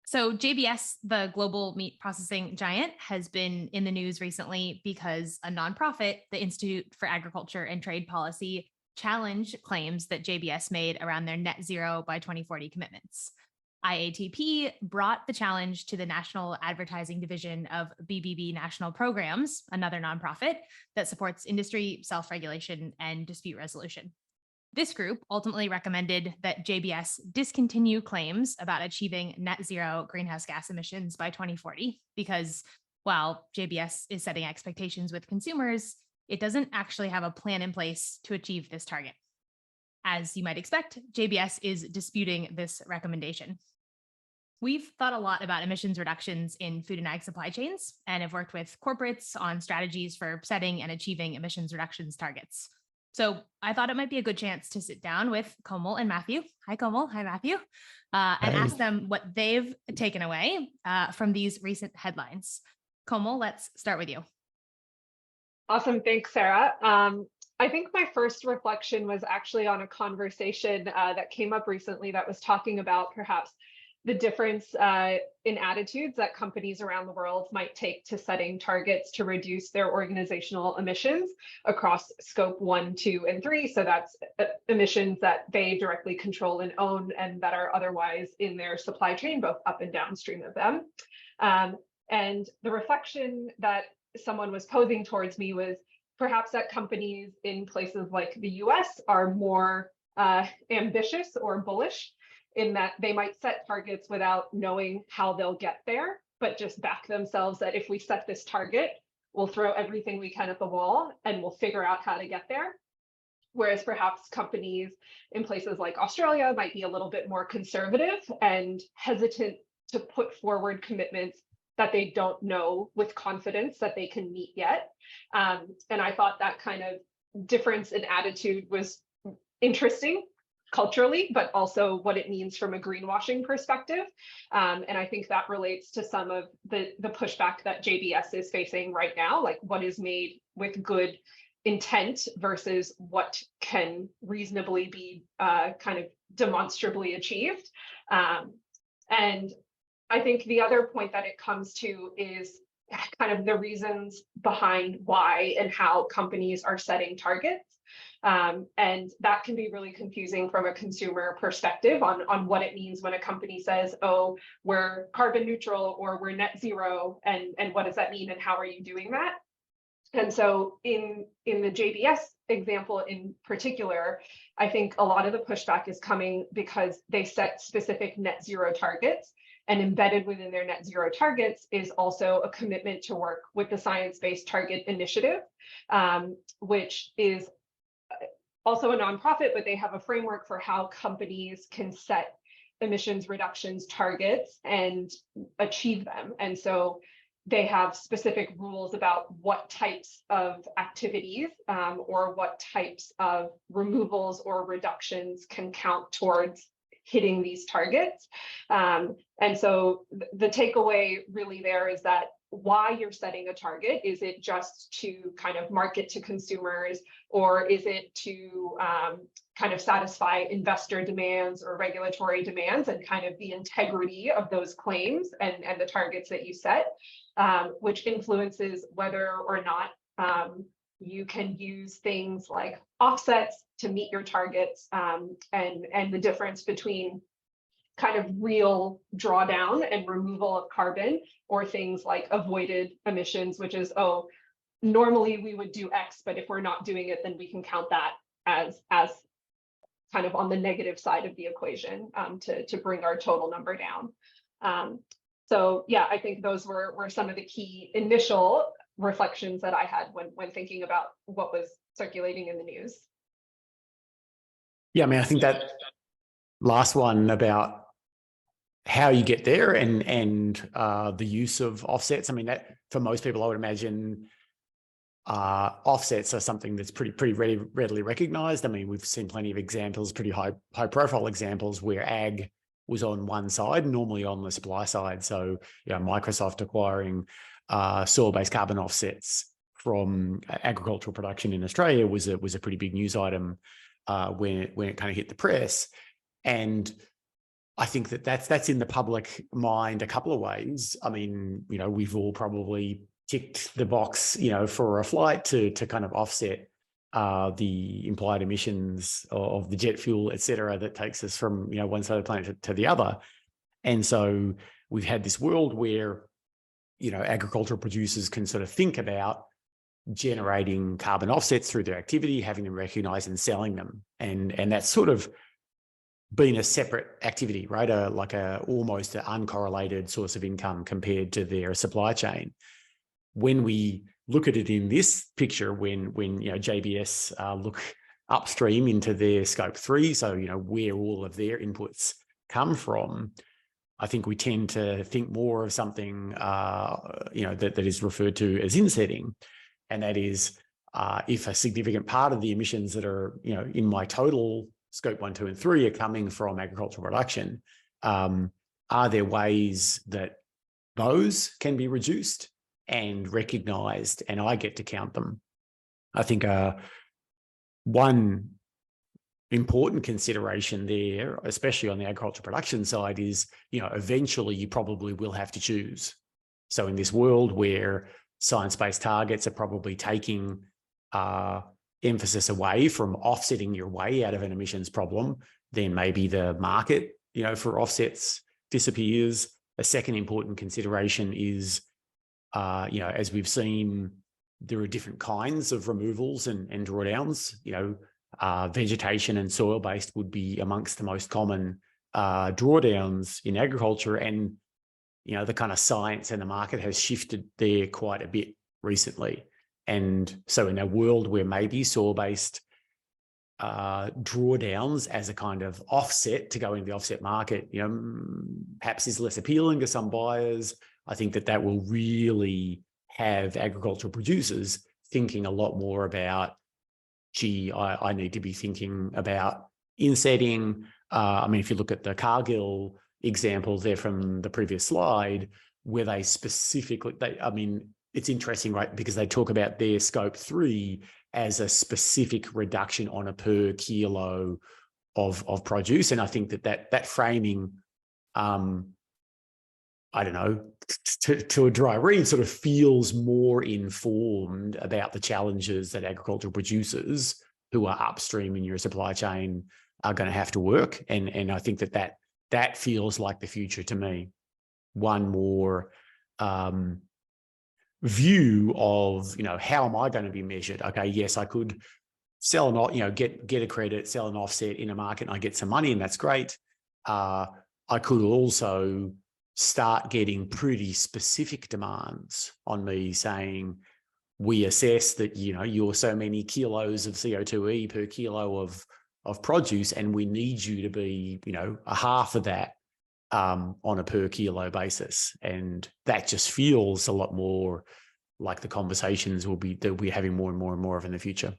So, JBS, the global meat processing giant, has been in the news recently because a nonprofit, the Institute for Agriculture and Trade Policy, challenged claims that JBS made around their net zero by 2040 commitments. IATP brought the challenge to the National Advertising Division of BBB National Programs, another nonprofit that supports industry, self regulation, and dispute resolution. This group ultimately recommended that JBS discontinue claims about achieving net zero greenhouse gas emissions by 2040 because while JBS is setting expectations with consumers, it doesn't actually have a plan in place to achieve this target. As you might expect, JBS is disputing this recommendation. We've thought a lot about emissions reductions in food and ag supply chains and have worked with corporates on strategies for setting and achieving emissions reductions targets. So I thought it might be a good chance to sit down with Komal and Matthew. Hi, Komal. Hi, Matthew. And Hey. ask them what they've taken away from these recent headlines. Komal, let's start with you. Awesome. Thanks, Sarah. I think my first reflection was actually on a conversation that came up recently that was talking about perhaps the difference in attitudes that companies around the world might take to setting targets to reduce their organizational emissions across scope 1, 2, and 3. So that's emissions that they directly control and own and that are otherwise in their supply chain, both up and downstream of them. And the reflection that someone was posing towards me was perhaps that companies in places like the US are more ambitious or bullish in that they might set targets without knowing how they'll get there, but just back themselves that if we set this target, we'll throw everything we can at the wall and we'll figure out how to get there. Whereas perhaps companies in places like Australia might be a little bit more conservative and hesitant to put forward commitments that they don't know with confidence that they can meet yet. And I thought that kind of difference in attitude was interesting culturally, but also what it means from a greenwashing perspective. And I think that relates to some of the pushback that JBS is facing right now, like what is made with good intent versus what can reasonably be kind of demonstrably achieved. And I think the other point that it comes to is kind of the reasons behind why and how companies are setting targets. And that can be really confusing from a consumer perspective on what it means when a company says, oh, we're carbon neutral or we're net zero, and what does that mean and how are you doing that? And so in the JBS example in particular, I think a lot of the pushback is coming because they set specific net zero targets, and embedded within their net zero targets is also a commitment to work with the Science Based Target Initiative, which is also a nonprofit, but they have a framework for how companies can set emissions reductions targets and achieve them. And so they have specific rules about what types of activities or what types of removals or reductions can count towards hitting these targets. And so the takeaway really there is that why you're setting a target, is it just to kind of market to consumers, or is it to kind of satisfy investor demands or regulatory demands, and kind of the integrity of those claims and the targets that you set, which influences whether or not you can use things like offsets to meet your targets, and the difference between kind of real drawdown and removal of carbon, or things like avoided emissions, which is, oh, normally we would do X, but if we're not doing it, then we can count that as kind of on the negative side of the equation, to bring our total number down. So yeah, I think those were some of the key initial reflections that I had when thinking about what was circulating in the news. Yeah, I mean, I think that last one about how you get there and the use of offsets. I mean, that for most people, I would imagine offsets are something that's pretty readily recognized. I mean, we've seen plenty of examples, pretty high profile examples where ag was on one side, normally on the supply side. So, you know, Microsoft acquiring soil-based carbon offsets from agricultural production in Australia was a pretty big news item when it kind of hit the press. And I think that that's in the public mind a couple of ways. I mean, we've all probably ticked the box, for a flight to kind of offset the implied emissions of the jet fuel, et cetera, that takes us from, one side of the planet to the other. And so we've had this world where, agricultural producers can sort of think about generating carbon offsets through their activity, having them recognized and selling them. And that's sort of been a separate activity, right? Almost an uncorrelated source of income compared to their supply chain. When we look at it in this picture, when JBS look upstream into their scope 3, so where all of their inputs come from, I think we tend to think more of something that is referred to as insetting, and that is if a significant part of the emissions that are in my total scope 1, 2, and 3 are coming from agricultural production, are there ways that those can be reduced and recognized, and I get to count them? I think one important consideration there, especially on the agricultural production side, is, eventually you probably will have to choose. So in this world where science-based targets are probably taking emphasis away from offsetting your way out of an emissions problem, then maybe the market, for offsets disappears. A second important consideration is, as we've seen, there are different kinds of removals and drawdowns. Vegetation and soil-based would be amongst the most common drawdowns in agriculture, and the kind of science and the market has shifted there quite a bit recently. And so in a world where maybe soil-based drawdowns as a kind of offset to go into the offset market, perhaps is less appealing to some buyers, I think that will really have agricultural producers thinking a lot more about, gee, I need to be thinking about insetting. If you look at the Cargill example there from the previous slide, where they specifically, it's interesting, right? Because they talk about their scope 3 as a specific reduction on a per kilo of produce. And I think that framing, I don't know, to a dry read, sort of feels more informed about the challenges that agricultural producers who are upstream in your supply chain are going to have to work. And I think that feels like the future to me. One more view of, how am I going to be measured? Okay, yes, I could sell get a credit, sell an offset in a market, and I get some money, and that's great. I could also start getting pretty specific demands on me saying, we assess that, you're so many kilos of CO2e per kilo of produce, and we need you to be, a half of that on a per kilo basis. And that just feels a lot more like the conversations that we're having more and more and more of in the future.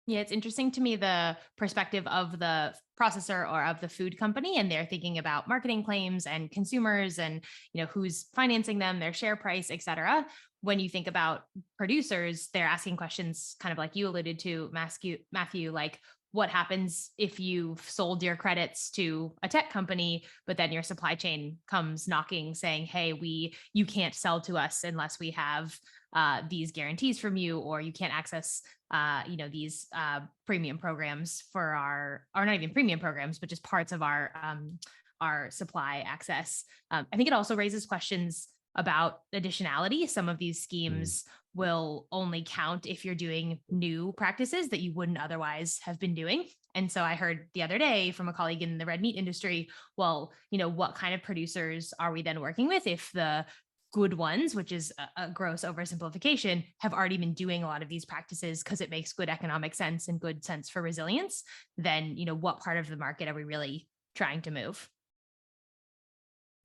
Yeah, it's interesting to me, the perspective of the processor or of the food company, and they're thinking about marketing claims and consumers and, who's financing them, their share price, et cetera. When you think about producers, they're asking questions kind of like you alluded to, Matthew, like, what happens if you've sold your credits to a tech company, but then your supply chain comes knocking saying, hey, you can't sell to us unless we have these guarantees from you, or you can't access these premium programs for or not even premium programs, but just parts of our supply access. I think it also raises questions about additionality. Some of these schemes will only count if you're doing new practices that you wouldn't otherwise have been doing. And so I heard the other day from a colleague in the red meat industry, well, what kind of producers are we then working with if the good ones, which is a gross oversimplification, have already been doing a lot of these practices because it makes good economic sense and good sense for resilience? Then, what part of the market are we really trying to move?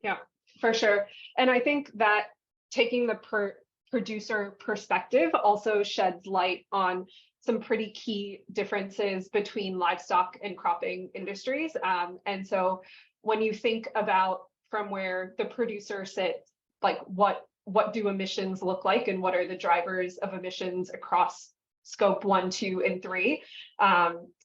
Yeah, for sure. And I think that taking the producer perspective also sheds light on some pretty key differences between livestock and cropping industries. And so when you think about from where the producer sits, like what do emissions look like, and what are the drivers of emissions across scope 1, 2, and 3?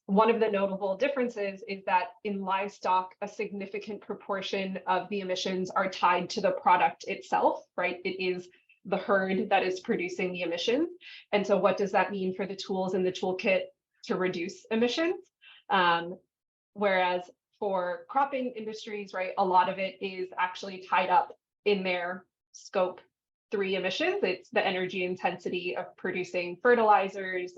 one of the notable differences is that in livestock, a significant proportion of the emissions are tied to the product itself, right? It is the herd that is producing the emissions. And so what does that mean for the tools in the toolkit to reduce emissions? Whereas for cropping industries, right, a lot of it is actually tied up in their scope 3 emissions. It's the energy intensity of producing fertilizers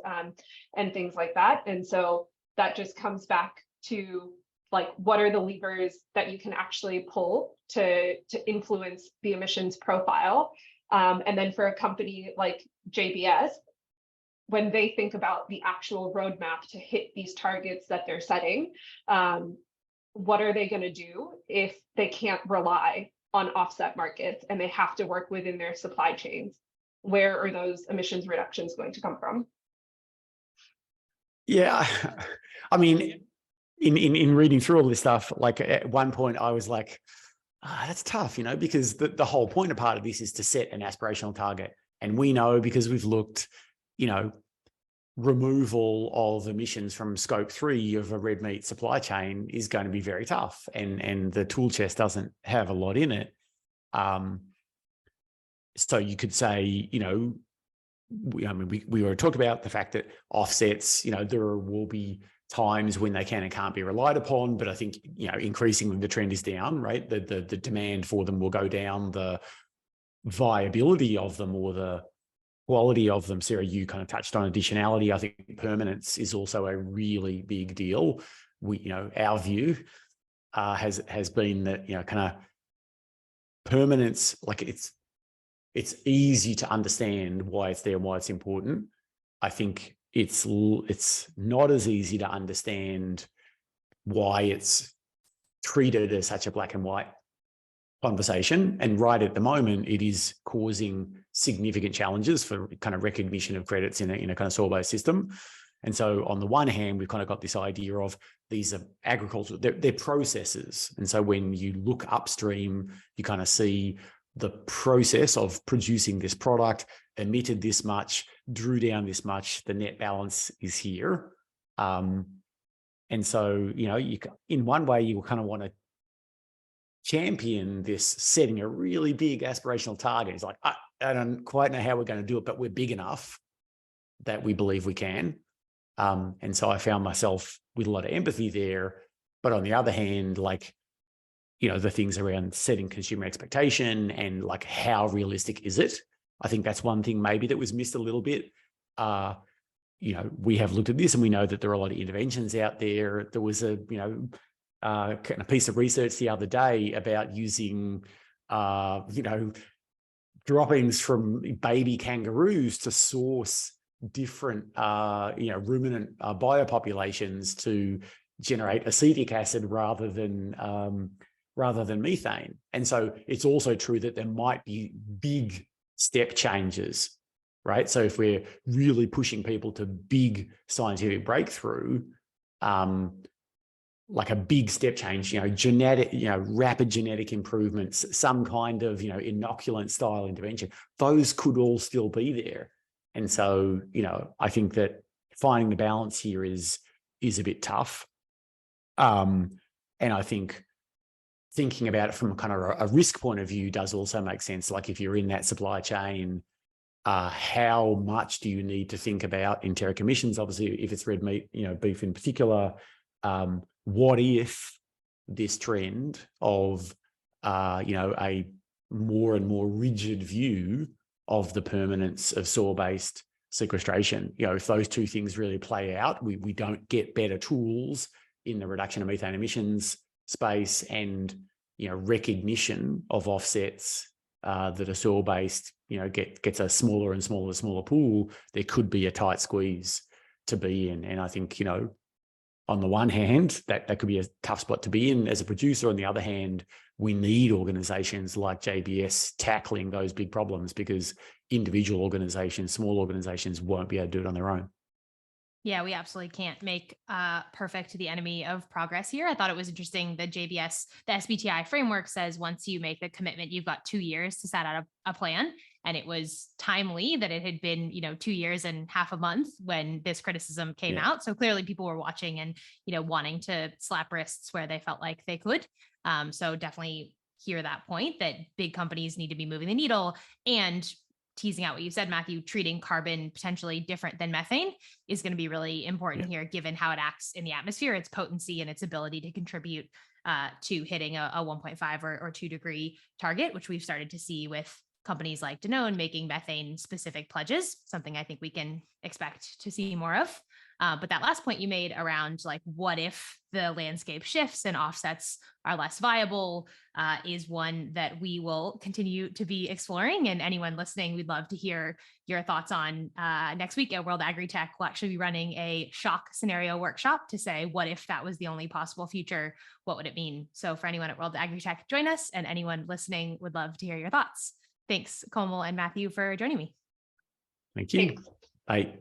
and things like that. And so that just comes back to like, what are the levers that you can actually pull to influence the emissions profile? And then for a company like JBS, when they think about the actual roadmap to hit these targets that they're setting, what are they going to do if they can't rely on offset markets and they have to work within their supply chains? Where are those emissions reductions going to come from? Yeah, I mean, in reading through all this stuff, like at one point I was like, that's tough, because the whole point of part of this is to set an aspirational target. And we know, because we've looked, removal of emissions from scope 3 of a red meat supply chain is going to be very tough. And the tool chest doesn't have a lot in it. So you could say, we were talking about the fact that offsets, there will be times when they can and can't be relied upon, but I think, increasingly the trend is down, right? The demand for them will go down, the viability of them or the quality of them. Sarah, you kind of touched on additionality. I think permanence is also a really big deal. Our view has been that, kind of permanence, like it's easy to understand why it's there and why it's important. I think it's not as easy to understand why it's treated as such a black and white conversation. And right at the moment, it is causing significant challenges for kind of recognition of credits in a kind of soil-based system. And so on the one hand, we've kind of got this idea of these are agricultural, they're processes. And so when you look upstream, you kind of see the process of producing this product, emitted this much, drew down this much, the net balance is here. And so, in one way, you kind of want to champion this setting a really big aspirational target. It's like, I don't quite know how we're going to do it, but we're big enough that we believe we can. And so I found myself with a lot of empathy there. But on the other hand, like, the things around setting consumer expectation and like, how realistic is it? I think that's one thing maybe that was missed a little bit. We have looked at this and we know that there are a lot of interventions out there. There was a piece of research the other day about using, droppings from baby kangaroos to source different, ruminant biopopulations to generate acetic acid rather than methane. And so it's also true that there might be big step changes, right? So if we're really pushing people to big scientific breakthrough, like a big step change, rapid genetic improvements, some kind of, inoculant style intervention, those could all still be there. And so, I think that finding the balance here is a bit tough. And I think thinking about it from kind of a risk point of view does also make sense. Like if you're in that supply chain, how much do you need to think about enteric emissions? Obviously, if it's red meat, beef in particular, what if this trend of, a more and more rigid view of the permanence of soil-based sequestration, if those two things really play out, we don't get better tools in the reduction of methane emissions space and, recognition of offsets that are soil-based, gets a smaller and smaller pool, there could be a tight squeeze to be in. And I think, on the one hand, that could be a tough spot to be in as a producer. On the other hand, we need organizations like JBS tackling those big problems because individual organizations, small organizations won't be able to do it on their own. Yeah, we absolutely can't make perfect the enemy of progress here. I thought it was interesting that JBS, the SBTI framework says once you make the commitment, you've got 2 years to set out a plan. And it was timely that it had been, 2 years and half a month when this criticism came out. So clearly people were watching and, wanting to slap wrists where they felt like they could. So definitely hear that point that big companies need to be moving the needle. And teasing out what you said, Matthew, treating carbon potentially different than methane is going to be really important here, given how it acts in the atmosphere, its potency and its ability to contribute to hitting a 1.5 or 2 degree target, which we've started to see with companies like Danone making methane specific pledges, something I think we can expect to see more of. But that last point you made around like, what if the landscape shifts and offsets are less viable is one that we will continue to be exploring. And anyone listening, we'd love to hear your thoughts on next week at World Agri-Tech. We'll actually be running a shock scenario workshop to say, what if that was the only possible future? What would it mean? So for anyone at World Agri-Tech, join us, and anyone listening would love to hear your thoughts. Thanks, Komal and Matthew, for joining me. Thank you. Thanks. Bye.